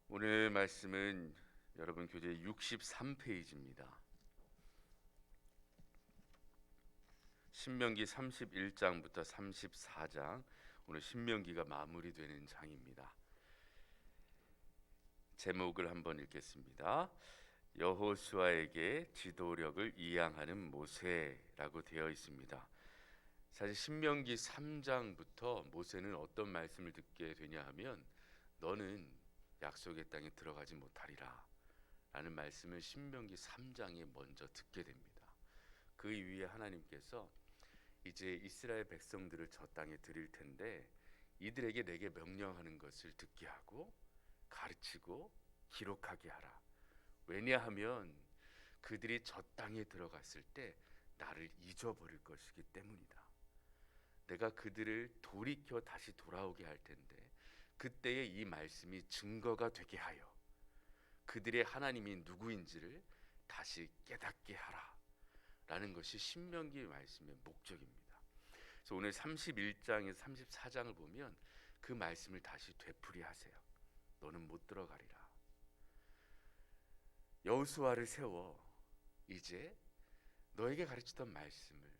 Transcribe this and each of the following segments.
오늘 말씀은 여러분 교재 63페이지입니다. 신명기 31장부터 34장, 오늘 신명기가 마무리되는 장입니다. 제목을 한번 읽겠습니다. 여호수아에게 지도력을 이양하는 모세라고 되어 있습니다. 사실 신명기 3장부터 모세는 어떤 말씀을 듣게 되냐 하면 너는 약속의 땅에 들어가지 못하리라 라는 말씀을 신명기 3장에 먼저 듣게 됩니다. 그 이후에 하나님께서 이제 이스라엘 백성들을 저 땅에 드릴 텐데 이들에게 내게 명령하는 것을 듣게 하고 가르치고 기록하게 하라. 왜냐하면 그들이 저 땅에 들어갔을 때 나를 잊어버릴 것이기 때문이다. 내가 그들을 돌이켜 다시 돌아오게 할 텐데 그때에 이 말씀이 증거가 되게 하여 그들의 하나님이 누구인지를 다시 깨닫게 하라 라는 것이 신명기 말씀의 목적입니다. 그래서 오늘 31장에서 34장을 보면 그 말씀을 다시 되풀이하세요. 너는 못 들어가리라. 여호수아를 세워 이제 너에게 가르치던 말씀을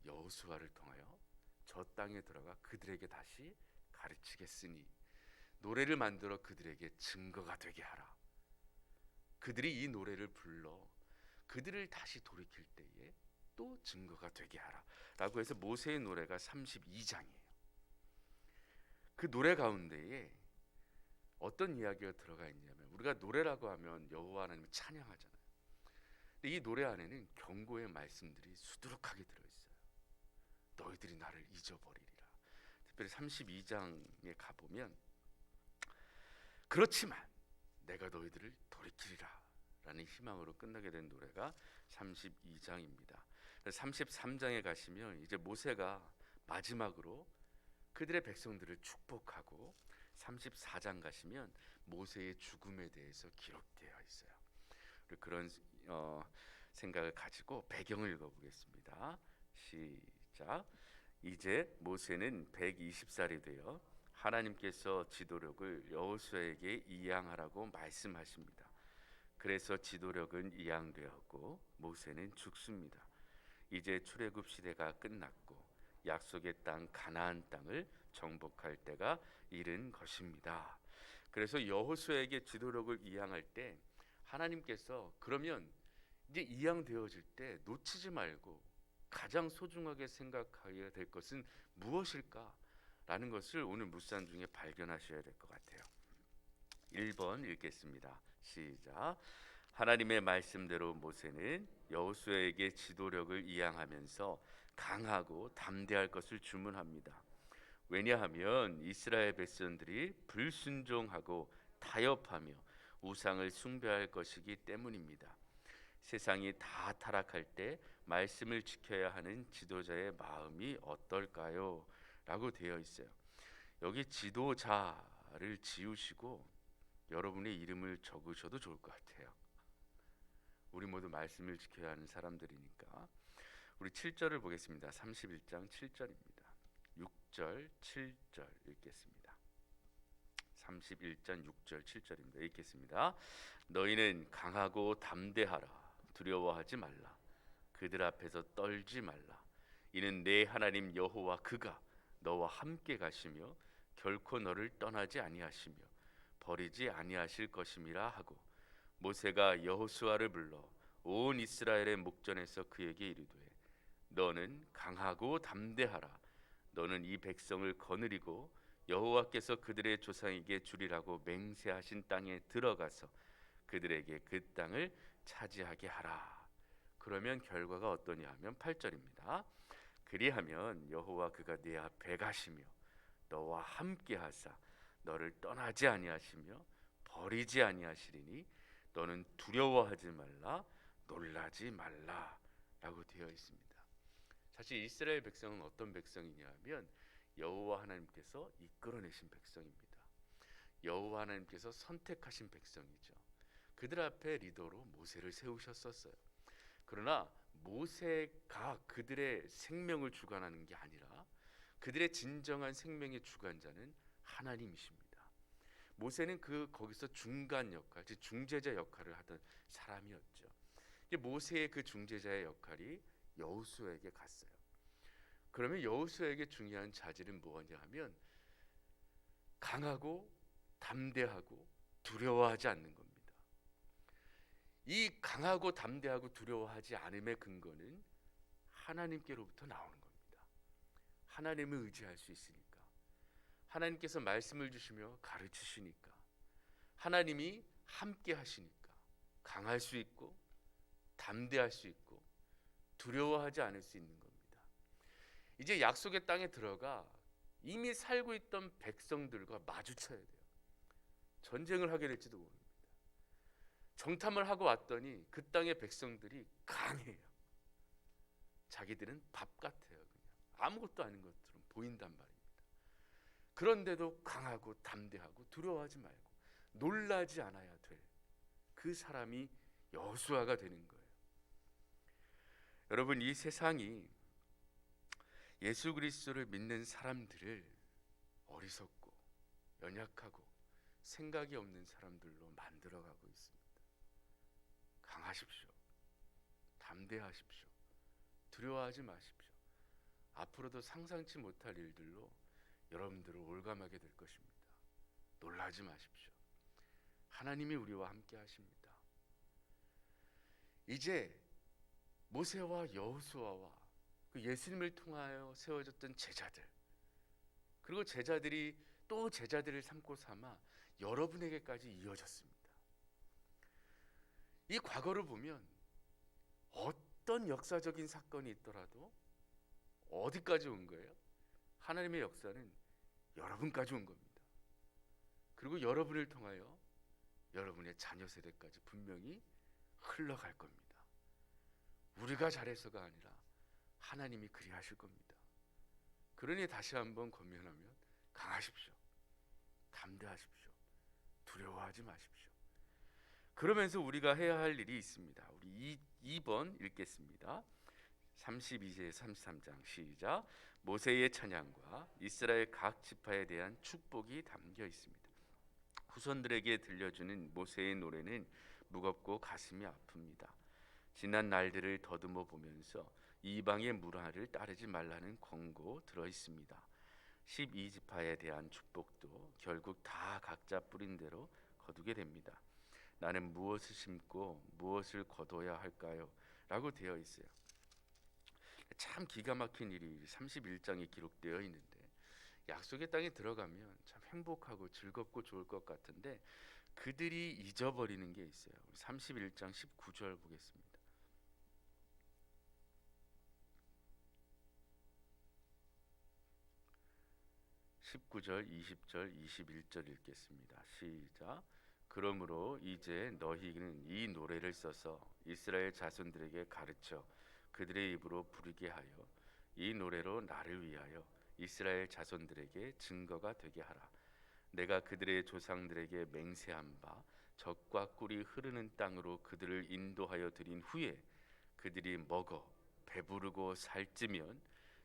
여호수아를 통하여 저 땅에 들어가 그들에게 다시 가르치겠으니 노래를 만들어 그들에게 증거가 되게 하라. 그들이 이 노래를 불러 그들을 다시 돌이킬 때에 또 증거가 되게 하라 라고 해서 모세의 노래가 32장이에요. 그 노래 가운데에 어떤 이야기가 들어가 있냐면, 우리가 노래라고 하면 여호와 하나님을 찬양하잖아요. 근데 이 노래 안에는 경고의 말씀들이 수두룩하게 들어있어요. 너희들이 나를 잊어버리리라. 특별히 32장에 가보면 그렇지만 내가 너희들을 돌이키리라 라는 희망으로 끝나게 된 노래가 32장입니다. 33장에 가시면 이제 모세가 마지막으로 그들의 백성들을 축복하고 34장 가시면 모세의 죽음에 대해서 기록되어 있어요. 그런 생각을 가지고 배경을 읽어보겠습니다. 시작. 이제 모세는 120살이 되어 하나님께서 지도력을 여호수아에게 이양하라고 말씀하십니다. 그래서 지도력은 이양되었고 모세는 죽습니다. 이제 출애굽 시대가 끝났고 약속의 땅 가나안 땅을 정복할 때가 이른 것입니다. 그래서 여호수아에게 지도력을 이양할 때 하나님께서 그러면 이제 이양되어질 때 놓치지 말고 가장 소중하게 생각해야 될 것은 무엇일까? 라는 것을 오늘 묵상 중에 발견하셔야 될 것 같아요. 1번 읽겠습니다. 시작. 하나님의 말씀대로 모세는 여호수아에게 지도력을 이양하면서 강하고 담대할 것을 주문합니다. 왜냐하면 이스라엘 백성들이 불순종하고 타협하며 우상을 숭배할 것이기 때문입니다. 세상이 다 타락할 때 말씀을 지켜야 하는 지도자의 마음이 어떨까요? 라고 되어 있어요. 여기 지도자를 지우시고 여러분의 이름을 적으셔도 좋을 것 같아요. 우리 모두 말씀을 지켜야 하는 사람들이니까. 우리 7절을 보겠습니다. 31장 7절입니다. 6절 7절 읽겠습니다. 31장 6절 7절입니다. 읽겠습니다. 너희는 강하고 담대하라. 두려워하지 말라. 그들 앞에서 떨지 말라. 이는 내 하나님 여호와 그가 너와 함께 가시며 결코 너를 떠나지 아니하시며 버리지 아니하실 것임이라 하고, 모세가 여호수아를 불러 온 이스라엘의 목전에서 그에게 이르되 너는 강하고 담대하라. 너는 이 백성을 거느리고 여호와께서 그들의 조상에게 주리라고 맹세하신 땅에 들어가서 그들에게 그 땅을 차지하게 하라. 그러면 결과가 어떠냐 하면 8절입니다. 그리하면 여호와 그가 네 앞에 가시며 너와 함께 하사 너를 떠나지 아니하시며 버리지 아니하시리니 너는 두려워하지 말라 놀라지 말라 라고 되어 있습니다. 사실 이스라엘 백성은 어떤 백성이냐 하면 여호와 하나님께서 이끌어내신 백성입니다. 여호와 하나님께서 선택하신 백성이죠. 그들 앞에 리더로 모세를 세우셨었어요. 그러나 모세가 그들의 생명을 주관하는 게 아니라 그들의 진정한 생명의 주관자는 하나님이십니다. 모세는 거기서 중간 역할, 즉 중재자 역할을 하던 사람이었죠. 모세의 그 중재자의 역할이 여호수아에게 갔어요. 그러면 여호수아에게 중요한 자질은 뭐냐 하면 강하고 담대하고 두려워하지 않는 겁니다. 이 강하고 담대하고 두려워하지 않음의 근거는 하나님께로부터 나오는 겁니다. 하나님을 의지할 수 있으니까, 하나님께서 말씀을 주시며 가르치시니까, 하나님이 함께 하시니까 강할 수 있고 담대할 수 있고 두려워하지 않을 수 있는 겁니다. 이제 약속의 땅에 들어가 이미 살고 있던 백성들과 마주쳐야 돼요. 전쟁을 하게 될지도 모릅니다. 정탐을 하고 왔더니 그 땅의 백성들이 강해요. 자기들은 밥 같아요. 그냥 아무것도 아닌 것처럼 보인단 말입니다. 그런데도 강하고 담대하고 두려워하지 말고 놀라지 않아야 될 그 사람이 여호수아가 되는 거예요. 여러분, 이 세상이 예수 그리스도를 믿는 사람들을 어리석고 연약하고 생각이 없는 사람들로 만들어가고 있습니다. 강하십시오. 담대하십시오. 두려워하지 마십시오. 앞으로도 상상치 못할 일들로 여러분들을 올감하게 될 것입니다. 놀라지 마십시오. 하나님이 우리와 함께 하십니다. 이제 모세와 여호수아와 그 예수님을 통하여 세워졌던 제자들, 그리고 제자들이 또 제자들을 삼고 삼아 여러분에게까지 이어졌습니다. 이 과거를 보면 어떤 역사적인 사건이 있더라도 어디까지 온 거예요? 하나님의 역사는 여러분까지 온 겁니다. 그리고 여러분을 통하여 여러분의 자녀 세대까지 분명히 흘러갈 겁니다. 우리가 잘해서가 아니라 하나님이 그리하실 겁니다. 그러니 다시 한번 권면하면 강하십시오. 담대하십시오. 두려워하지 마십시오. 그러면서 우리가 해야 할 일이 있습니다. 우리 2번 읽겠습니다. 32절 33장 시작. 모세의 찬양과 이스라엘 각 지파에 대한 축복이 담겨 있습니다. 후손들에게 들려주는 모세의 노래는 무겁고 가슴이 아픕니다. 지난 날들을 더듬어 보면서 이방의 문화를 따르지 말라는 권고 들어 있습니다. 12지파에 대한 축복도 결국 다 각자 뿌린 대로 거두게 됩니다. 나는 무엇을 심고 무엇을 거둬야 할까요? 라고 되어 있어요. 참 기가 막힌 일이 31장에 기록되어 있는데, 약속의 땅에 들어가면 참 행복하고 즐겁고 좋을 것 같은데 그들이 잊어버리는 게 있어요. 31장 19절 보겠습니다. (19절) (20절) (21절) 읽겠습니다. 시작. 그러므로 이제 너희는 이 노래를 써서 이스라엘 자손들에게 가르쳐 그들의 입으로 부르게 하여 이 노래로 나를 위하여 이스라엘 자손들에게 증거가 되게 하라. 내가 그들의 조상들에게 맹세한 바 젖과 꿀이 흐르는 땅으로 그들을 인도하여 드린 후에 그들이 먹어 배부르고 살찌면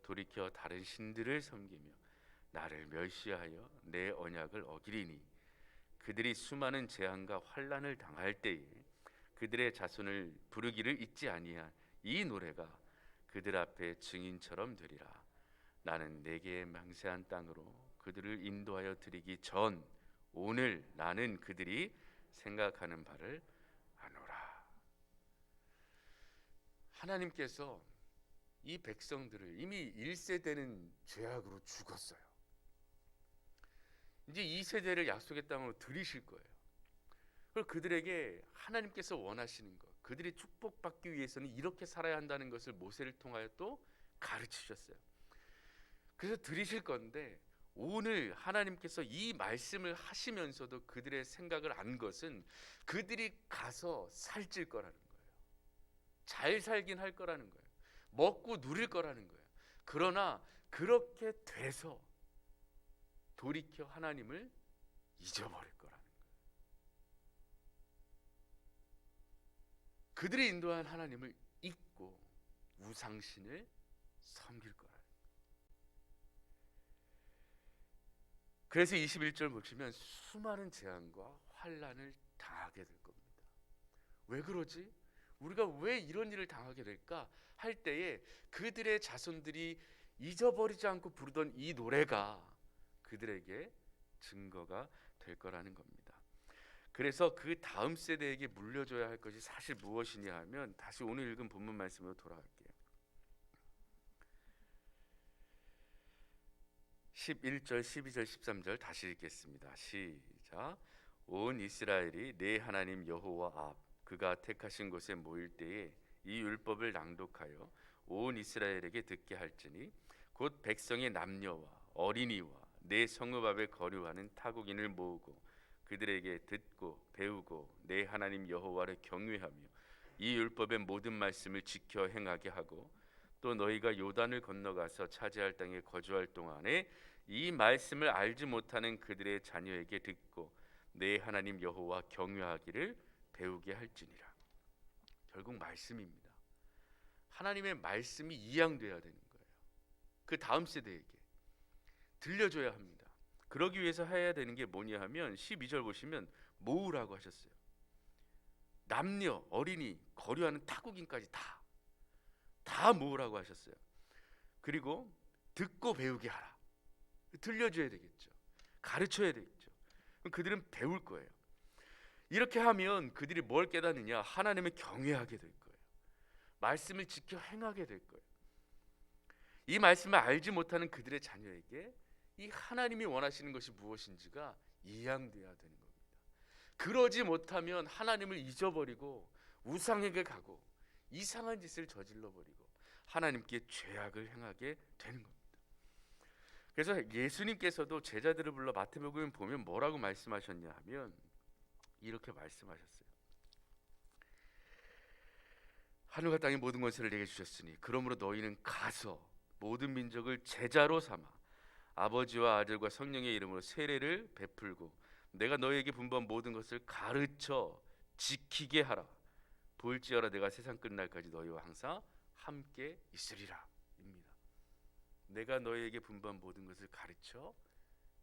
돌이켜 다른 신들을 섬기며 나를 멸시하여 내 언약을 어기리니 그들이 수많은 재앙과 환난을 당할 때에 그들의 자손을 부르기를 잊지 아니한 이 노래가 그들 앞에 증인처럼 되리라. 나는 내게 맹세한 땅으로 그들을 인도하여 드리기 전 오늘 나는 그들이 생각하는 바를 아노라. 하나님께서 이 백성들을 이미 1세대는 죄악으로 죽었어요. 이제 2세대를 약속의 땅으로 들이실 거예요. 그리고 그들에게 하나님께서 원하시는 것, 그들이 축복받기 위해서는 이렇게 살아야 한다는 것을 모세를 통하여 또 가르치셨어요. 그래서 들이실 건데, 오늘 하나님께서 이 말씀을 하시면서도 그들의 생각을 안 것은 그들이 가서 살찔 거라는 거예요. 잘 살긴 할 거라는 거예요. 먹고 누릴 거라는 거예요. 그러나 그렇게 돼서 돌이켜 하나님을 잊어버릴 거라는 거예요. 그들이 인도한 하나님을 잊고 우상신을 섬길 거라는 거예요. 그래서 21절 보시면 수많은 재앙과 환난을 당하게 될 겁니다. 왜 그러지? 우리가 왜 이런 일을 당하게 될까? 할 때에 그들의 자손들이 잊어버리지 않고 부르던 이 노래가 그들에게 증거가 될 거라는 겁니다. 그래서 그 다음 세대에게 물려줘야 할 것이 사실 무엇이냐 하면, 다시 오늘 읽은 본문 말씀으로 돌아갈게요. 11절, 12절, 13절 다시 읽겠습니다. 시작. 온 이스라엘이 내 하나님 여호와 앞 그가 택하신 곳에 모일 때에 이 율법을 낭독하여 온 이스라엘에게 듣게 할지니 곧 백성의 남녀와 어린이와 내 성읍 앞에 거류하는 타국인을 모으고 그들에게 듣고 배우고 내 하나님 여호와를 경외하며 이 율법의 모든 말씀을 지켜 행하게 하고, 또 너희가 요단을 건너가서 차지할 땅에 거주할 동안에 이 말씀을 알지 못하는 그들의 자녀에게 듣고 내 하나님 여호와 경외하기를 배우게 할지니라. 결국 말씀입니다. 하나님의 말씀이 이양돼야 되는 거예요. 그 다음 세대에게 들려줘야 합니다. 그러기 위해서 해야 되는 게 뭐냐 하면 12절 보시면 모으라고 하셨어요. 남녀, 어린이, 거류하는 타국인까지 다 모으라고 하셨어요. 그리고 듣고 배우게 하라. 들려줘야 되겠죠. 가르쳐야 되겠죠. 그럼 그들은 배울 거예요. 이렇게 하면 그들이 뭘 깨닫느냐? 하나님을 경외하게 될 거예요. 말씀을 지켜 행하게 될 거예요. 이 말씀을 알지 못하는 그들의 자녀에게 이 하나님이 원하시는 것이 무엇인지가 이양돼야 되는 겁니다. 그러지 못하면 하나님을 잊어버리고 우상에게 가고 이상한 짓을 저질러 버리고 하나님께 죄악을 행하게 되는 겁니다. 그래서 예수님께서도 제자들을 불러 마태복음 보면 뭐라고 말씀하셨냐 하면 이렇게 말씀하셨어요. 하늘과 땅의 모든 권세를 내게 주셨으니 그러므로 너희는 가서 모든 민족을 제자로 삼아 아버지와 아들과 성령의 이름으로 세례를 베풀고 내가 너희에게 분부한 모든 것을 가르쳐 지키게 하라. 볼지어라 내가 세상 끝날까지 너희와 항상 함께 있으리라 입니다. 내가 너희에게 분부한 모든 것을 가르쳐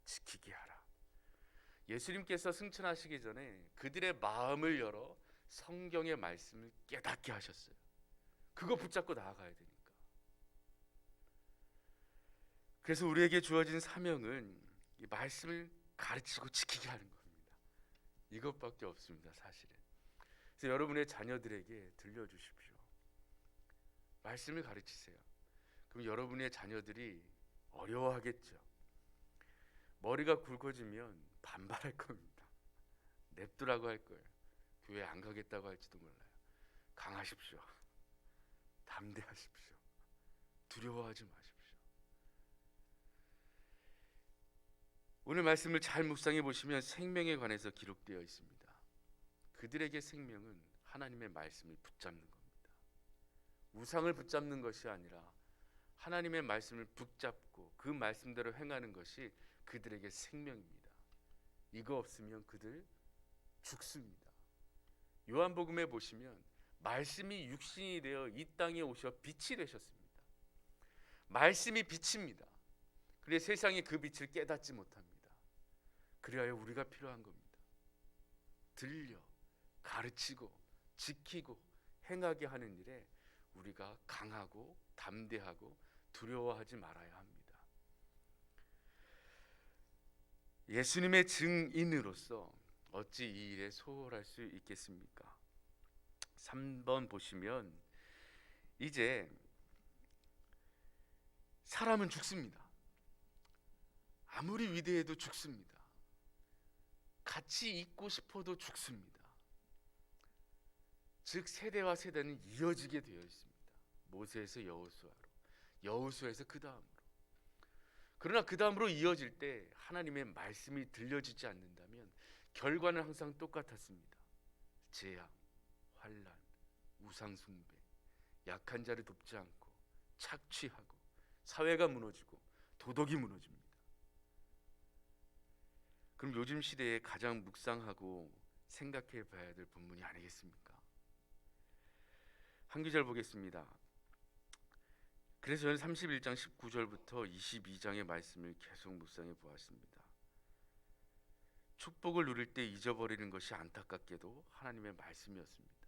지키게 하라. 예수님께서 승천하시기 전에 그들의 마음을 열어 성경의 말씀을 깨닫게 하셨어요. 그거 붙잡고 나아가야 되니까. 그래서 우리에게 주어진 사명은 이 말씀을 가르치고 지키게 하는 겁니다. 이것밖에 없습니다, 사실은. 그래서 여러분의 자녀들에게 들려주십시오. 말씀을 가르치세요. 그럼 여러분의 자녀들이 어려워하겠죠. 머리가 굵어지면 반발할 겁니다. 냅두라고 할 거예요. 교회 안 가겠다고 할지도 몰라요. 강하십시오. 담대하십시오. 두려워하지 마십시오. 오늘 말씀을 잘 묵상해 보시면 생명에 관해서 기록되어 있습니다. 그들에게 생명은 하나님의 말씀을 붙잡는 겁니다. 우상을 붙잡는 것이 아니라 하나님의 말씀을 붙잡고 그 말씀대로 행하는 것이 그들에게 생명입니다. 이거 없으면 그들 죽습니다. 요한복음에 보시면 말씀이 육신이 되어 이 땅에 오셔 빛이 되셨습니다. 말씀이 빛입니다. 그래 세상이 그 빛을 깨닫지 못합니다. 그리하여 우리가 필요한 겁니다. 들려 가르치고 지키고 행하게 하는 일에 우리가 강하고 담대하고 두려워하지 말아야 합니다. 예수님의 증인으로서 어찌 이 일에 소홀할 수 있겠습니까? 3번 보시면 이제 사람은 죽습니다. 아무리 위대해도 죽습니다. 같이 있고 싶어도 죽습니다. 즉 세대와 세대는 이어지게 되어 있습니다. 모세에서 여호수아로, 여호수아에서 그 다음으로. 그러나 그 다음으로 이어질 때 하나님의 말씀이 들려지지 않는다면 결과는 항상 똑같았습니다. 재앙, 환난, 우상 숭배, 약한 자를 돕지 않고 착취하고 사회가 무너지고 도덕이 무너집니다. 그럼 요즘 시대에 가장 묵상하고 생각해 봐야 될 본문이 아니겠습니까? 한 구절 보겠습니다. 그래서 저는 31장 19절부터 22장의 말씀을 계속 묵상해 보았습니다. 축복을 누릴 때 잊어버리는 것이 안타깝게도 하나님의 말씀이었습니다.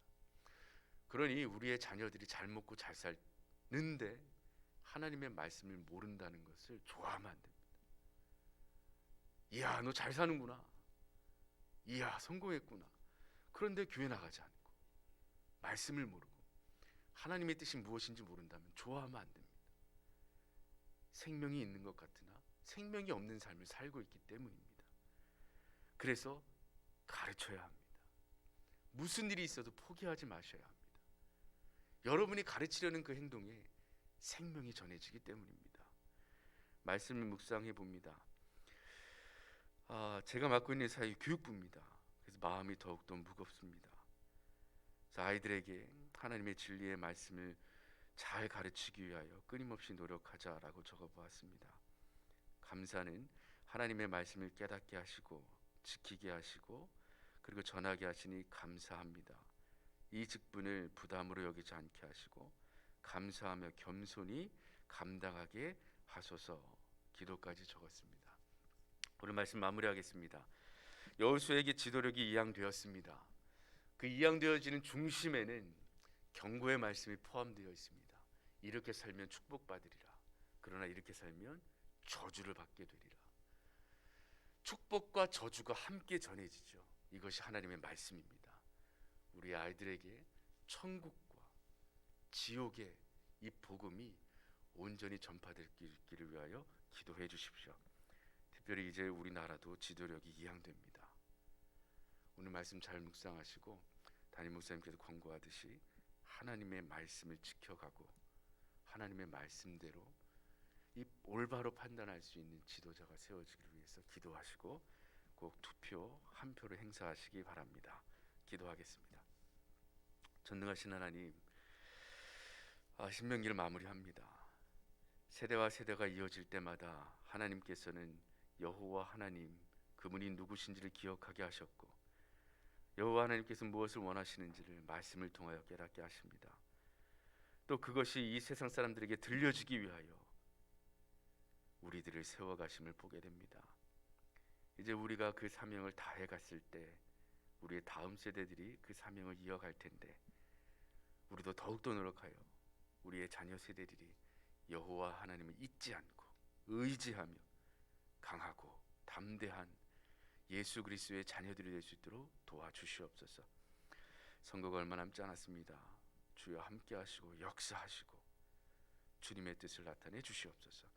그러니 우리의 자녀들이 잘 먹고 잘 살는데 하나님의 말씀을 모른다는 것을 좋아하면 안 됩니다. 이야, 너 잘 사는구나. 이야, 성공했구나. 그런데 교회 나가지 않고 말씀을 모르고 하나님의 뜻이 무엇인지 모른다면 좋아하면 안 됩니다. 생명이 있는 것 같으나 생명이 없는 삶을 살고 있기 때문입니다. 그래서 가르쳐야 합니다. 무슨 일이 있어도 포기하지 마셔야 합니다. 여러분이 가르치려는 그 행동에 생명이 전해지기 때문입니다. 말씀을 묵상해 봅니다. 제가 맡고 있는 사회 교육부입니다. 그래서 마음이 더욱더 무겁습니다. 그래서 아이들에게 하나님의 진리의 말씀을 잘 가르치기 위하여 끊임없이 노력하자라고 적어보았습니다. 감사는 하나님의 말씀을 깨닫게 하시고 지키게 하시고 그리고 전하게 하시니 감사합니다. 이 직분을 부담으로 여기지 않게 하시고 감사하며 겸손히 감당하게 하소서. 기도까지 적었습니다. 오늘 말씀 마무리하겠습니다. 여호수아에게 지도력이 이양되었습니다. 그 이양되어지는 중심에는 경고의 말씀이 포함되어 있습니다. 이렇게 살면 축복받으리라. 그러나 이렇게 살면 저주를 받게 되리라. 축복과 저주가 함께 전해지죠. 이것이 하나님의 말씀입니다. 우리 아이들에게 천국과 지옥의 이 복음이 온전히 전파되기를 위하여 기도해 주십시오. 특별히 이제 우리나라도 지도력이 이양됩니다. 오늘 말씀 잘 묵상하시고 담임 목사님께서 권고하듯이 하나님의 말씀을 지켜가고 하나님의 말씀대로 이 올바로 판단할 수 있는 지도자가 세워지기를 위해서 기도하시고 꼭 투표 한 표를 행사하시기 바랍니다. 기도하겠습니다. 전능하신 하나님, 신명기를 마무리합니다. 세대와 세대가 이어질 때마다 하나님께서는 여호와 하나님, 그분이 누구신지를 기억하게 하셨고 여호와 하나님께서 무엇을 원하시는지를 말씀을 통하여 깨닫게 하십니다. 또 그것이 이 세상 사람들에게 들려주기 위하여 우리들을 세워가심을 보게 됩니다. 이제 우리가 그 사명을 다해 갔을 때 우리의 다음 세대들이 그 사명을 이어갈 텐데 우리도 더욱더 노력하여 우리의 자녀 세대들이 여호와 하나님을 잊지 않고 의지하며 강하고 담대한 예수 그리스도의 자녀들이 될 수 있도록 도와주시옵소서. 선거가 얼마 남지 않았습니다. 주여 함께 하시고 역사하시고 주님의 뜻을 나타내 주시옵소서.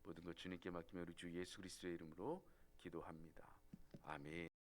모든 것 주님께 맡기며 우리 주 예수 그리스도의 이름으로 기도합니다. 아멘.